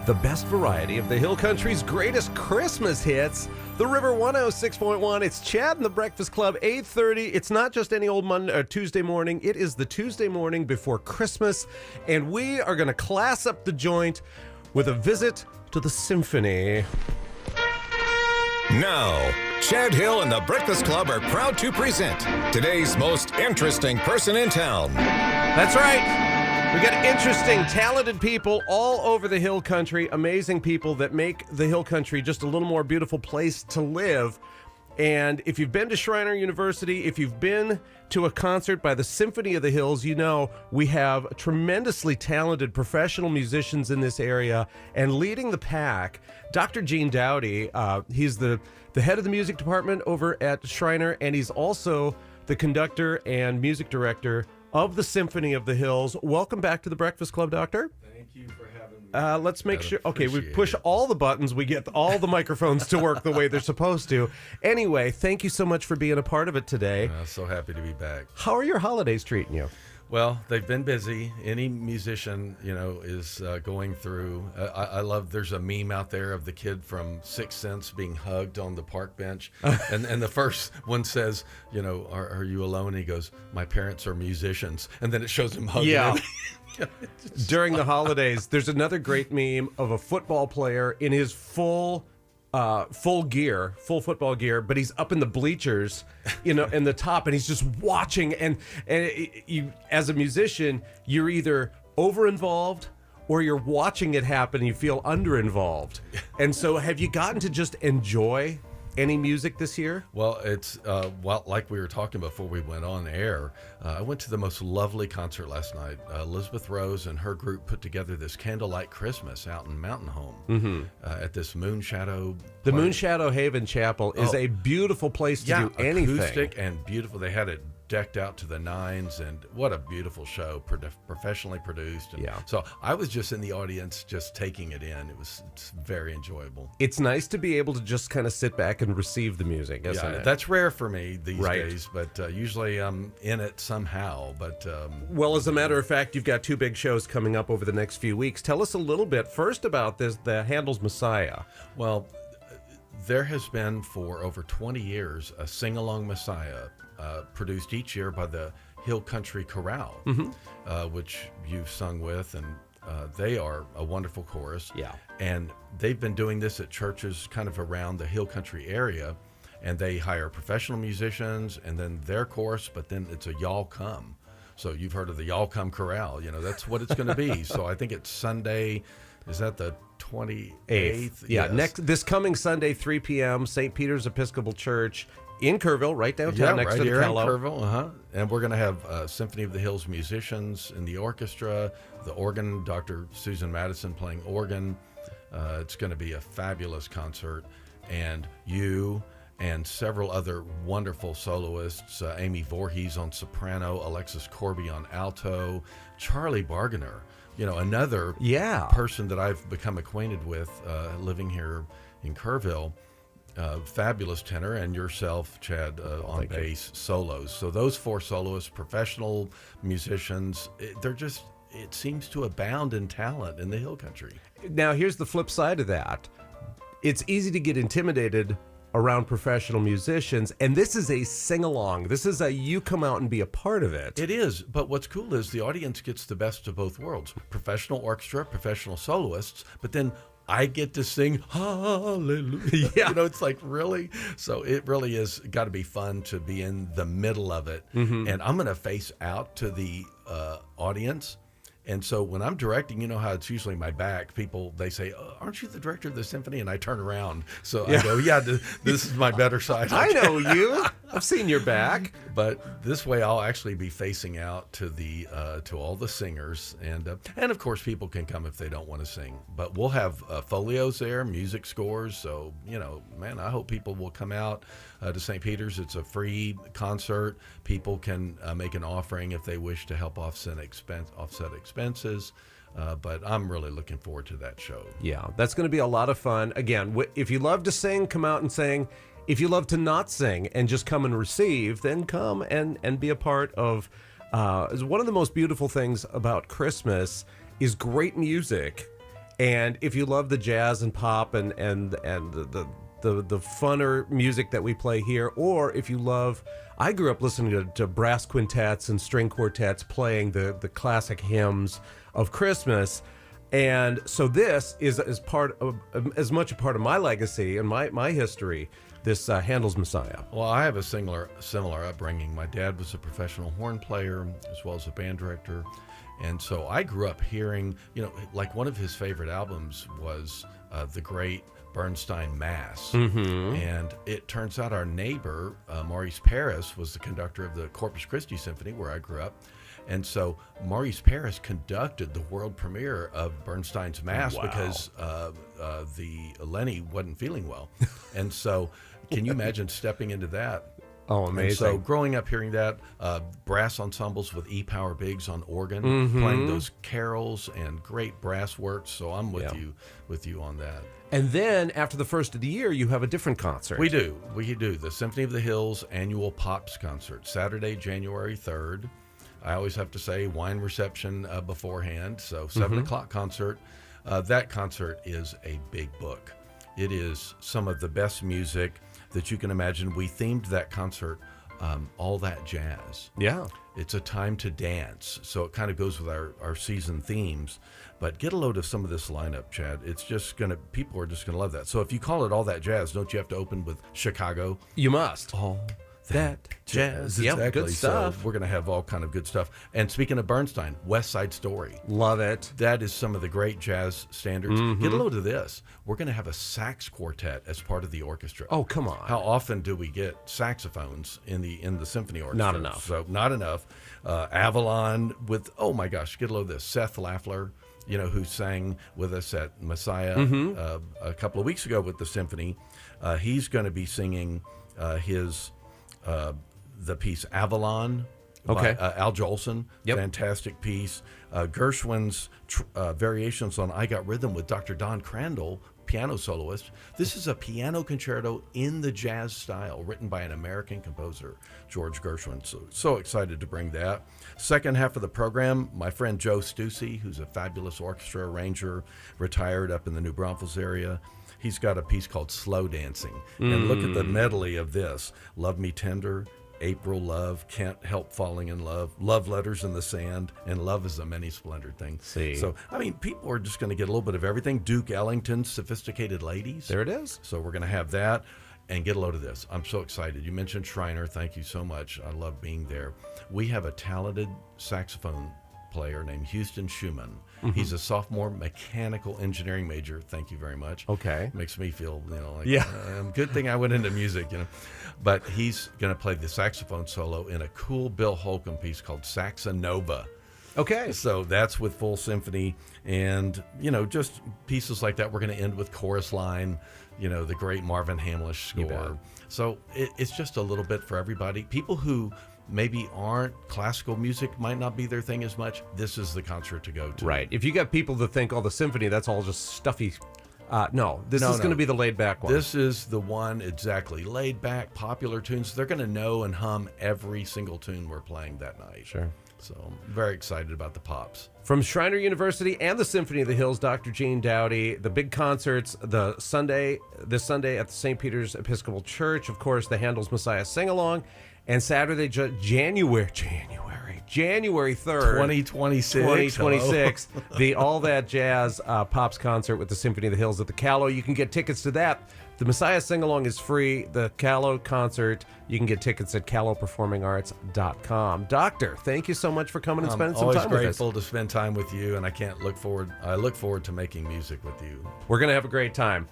The best variety of the Hill Country's greatest Christmas hits. The River 106.1. It's Chad and the Breakfast Club, 8:30. It's not just any old Monday or Tuesday morning. It is the Tuesday morning before Christmas, and we are going to class up the joint with a visit to the Symphony. Now, Chad Hill and the Breakfast Club are proud to present today's most interesting person in town. That's right. We got interesting, talented people all over the Hill Country, amazing people that make the Hill Country just a little more beautiful place to live. And if you've been to Shriner University, if you've been to a concert by the Symphony of the Hills, you know we have tremendously talented professional musicians in this area. And leading the pack, Dr. Gene Dowdy, he's the head of the music department over at Shriner, and he's also the conductor and music director of the Symphony of the Hills. Welcome back to the Breakfast Club, Doctor. Thank you for having me. Let's make sure. Okay, we push all the buttons. We get all the microphones to work the way they're supposed to. Anyway, thank you so much for being a part of it today. So happy to be back. How are your holidays treating you? Well, they've been busy. Any musician, is going through. I love. There's a meme out there of the kid from Sixth Sense being hugged on the park bench, and the first one says, are you alone? And he goes, my parents are musicians, and then it shows him hugging. Yeah. him. During the holidays, there's another great meme of a football player in his full football gear, but he's up in the bleachers, in the top, and he's just watching. And you, as a musician, you're either over-involved or you're watching it happen and you feel under-involved. And so have you gotten to just enjoy any music this year? Well, it's like we were talking before we went on air. I went to the most lovely concert last night. Elizabeth Rose and her group put together this candlelight Christmas out in Mountain Home at this Moo Shadow. The Moo Shadow Haven Chapel is a beautiful place to do anything. Acoustic and beautiful. They had it decked out to the nines, and what a beautiful show, professionally produced. And so I was just in the audience, just taking it in. It's very enjoyable. It's nice to be able to just kind of sit back and receive the music, isn't it? That's rare for me these days, but usually I'm in it somehow. But well, as a matter of fact, you've got two big shows coming up over the next few weeks. Tell us a little bit first about the Handel's Messiah. Well, there has been for over 20 years a sing-along Messiah produced each year by the Hill Country Chorale, which you've sung with, and they are a wonderful chorus. Yeah. And they've been doing this at churches kind of around the Hill Country area, and they hire professional musicians and then their chorus, but then it's a Y'all Come. So you've heard of the Y'all Come Chorale. That's what it's going to be. So I think it's Sunday. Is that the 28th? Yeah, Yes. this coming Sunday, 3 p.m., St. Peter's Episcopal Church in Kerrville, right downtown, next right to the here in Cailloux. Kerrville, And we're going to have Symphony of the Hills musicians in the orchestra, the organ, Dr. Susan Madison playing organ. It's going to be a fabulous concert, and you and several other wonderful soloists, Amy Voorhees on soprano, Alexis Corby on alto, Charlie Bargainer, another person that I've become acquainted with living here in Kerrville. Fabulous tenor, and yourself, Chad, on bass solos. So those four soloists, professional musicians, it seems to abound in talent in the Hill Country. Now, here's the flip side of that. It's easy to get intimidated around professional musicians, and this is a sing-along. This is you come out and be a part of it. It is, but what's cool is the audience gets the best of both worlds. Professional orchestra, professional soloists, but then I get to sing hallelujah. Yeah. It's like, really? So it really is got to be fun to be in the middle of it. And I'm going to face out to the audience. And so when I'm directing, how it's usually my back, people, they say, aren't you the director of the symphony? And I turn around. So I go, this is my better side. I know you. I've seen your back. But this way I'll actually be facing out to to all the singers. And of course, people can come if they don't want to sing. But we'll have folios there, music scores. So, I hope people will come out to St. Peter's. It's a free concert. People can make an offering if they wish to help offset expenses. But I'm really looking forward to that show. Yeah, that's going to be a lot of fun. Again, if you love to sing, come out and sing. If you love to not sing and just come and receive, then come and be a part of. One of the most beautiful things about Christmas is great music And if you love the jazz and pop and the funner music that we play here, or if you love, I grew up listening to brass quintets and string quartets playing the classic hymns of Christmas. And so this is as much a part of my legacy and my history, this Handel's Messiah. Well, I have a similar upbringing. My dad was a professional horn player as well as a band director. And so I grew up hearing, like one of his favorite albums was the great Bernstein Mass. Mm-hmm. And it turns out our neighbor, Maurice Paris, was the conductor of the Corpus Christi Symphony where I grew up. And so Maurice Paris conducted the world premiere of Bernstein's Mass. Wow. Because the Lenny wasn't feeling well. And so can you imagine stepping into that? Oh, amazing. And so growing up hearing that, brass ensembles with E-Power Biggs on organ, Mm-hmm. playing those carols and great brass works. So I'm with you on that. And then after the first of the year, you have a different concert. We do the Symphony of the Hills annual Pops concert, Saturday, January 3rd. I always have to say wine reception beforehand. So 7 o'clock concert. That concert is a big book. It is some of the best music that you can imagine. We themed that concert All That Jazz. Yeah. It's a time to dance. So it kind of goes with our season themes. But get a load of some of this lineup, Chad. It's just people are just gonna love that. So if you call it All That Jazz, don't you have to open with Chicago? You must. All That jazz. Exactly. Yep, good stuff. So we're going to have all kind of good stuff. And speaking of Bernstein, West Side Story. Love it. That is some of the great jazz standards. Get a load of this. We're going to have a sax quartet as part of the orchestra. Oh, come on. How often do we get saxophones in the symphony orchestra? Not enough. So not enough. Avalon with, oh my gosh, get a load of this. Seth Lafler, who sang with us at Messiah a couple of weeks ago with the symphony. He's going to be singing the piece Avalon by Al Jolson. Yep. Fantastic piece. Gershwin's variations on I Got Rhythm with Dr. Don Crandall, piano soloist. This is a piano concerto in the jazz style written by an American composer, George Gershwin. So excited to bring that. Second half of the program, my friend Joe Stussy, who's a fabulous orchestra arranger, retired up in the New Braunfels area. He's got a piece called Slow Dancing. And look at the medley of this. Love Me Tender, April Love, Can't Help Falling in Love, Love Letters in the Sand, and Love is a Many Splendored Thing. See. So, people are just going to get a little bit of everything. Duke Ellington's Sophisticated Ladies. There it is. So we're going to have that. And get a load of this. I'm so excited. You mentioned Shriner. Thank you so much. I love being there. We have a talented saxophone player named Houston Schumann. He's a sophomore mechanical engineering major. Thank you very much. Okay. Makes me feel, Yeah. Good thing I went into music, But he's going to play the saxophone solo in a cool Bill Holcomb piece called Saxonova. Okay. So that's with full symphony and, just pieces like that. We're going to end with Chorus Line, the great Marvin Hamlish score. So it's just a little bit for everybody. People who maybe aren't classical music, might not be their thing as much. This is the concert to go to. Right. If you got people that think, the symphony, that's all just stuffy. No, this is going to be the laid back one. This is the one, exactly. Laid back, popular tunes. They're going to know and hum every single tune we're playing that night. Sure. So I'm very excited about the Pops. From Shriner University and the Symphony of the Hills, Dr. Gene Dowdy, the big concerts, this Sunday at the St. Peter's Episcopal Church, of course, the Handel's Messiah Singalong, and Saturday, January 3rd, 2026, the All That Jazz Pops concert with the Symphony of the Hills at the Cailloux. You can get tickets to that. The Messiah Singalong is free. The Cailloux concert, you can get tickets at CaillouxPerformingArts.com. Doctor, thank you so much for coming and spending some time with us. Always grateful to spend time with you, and I look forward to making music with you. We're going to have a great time.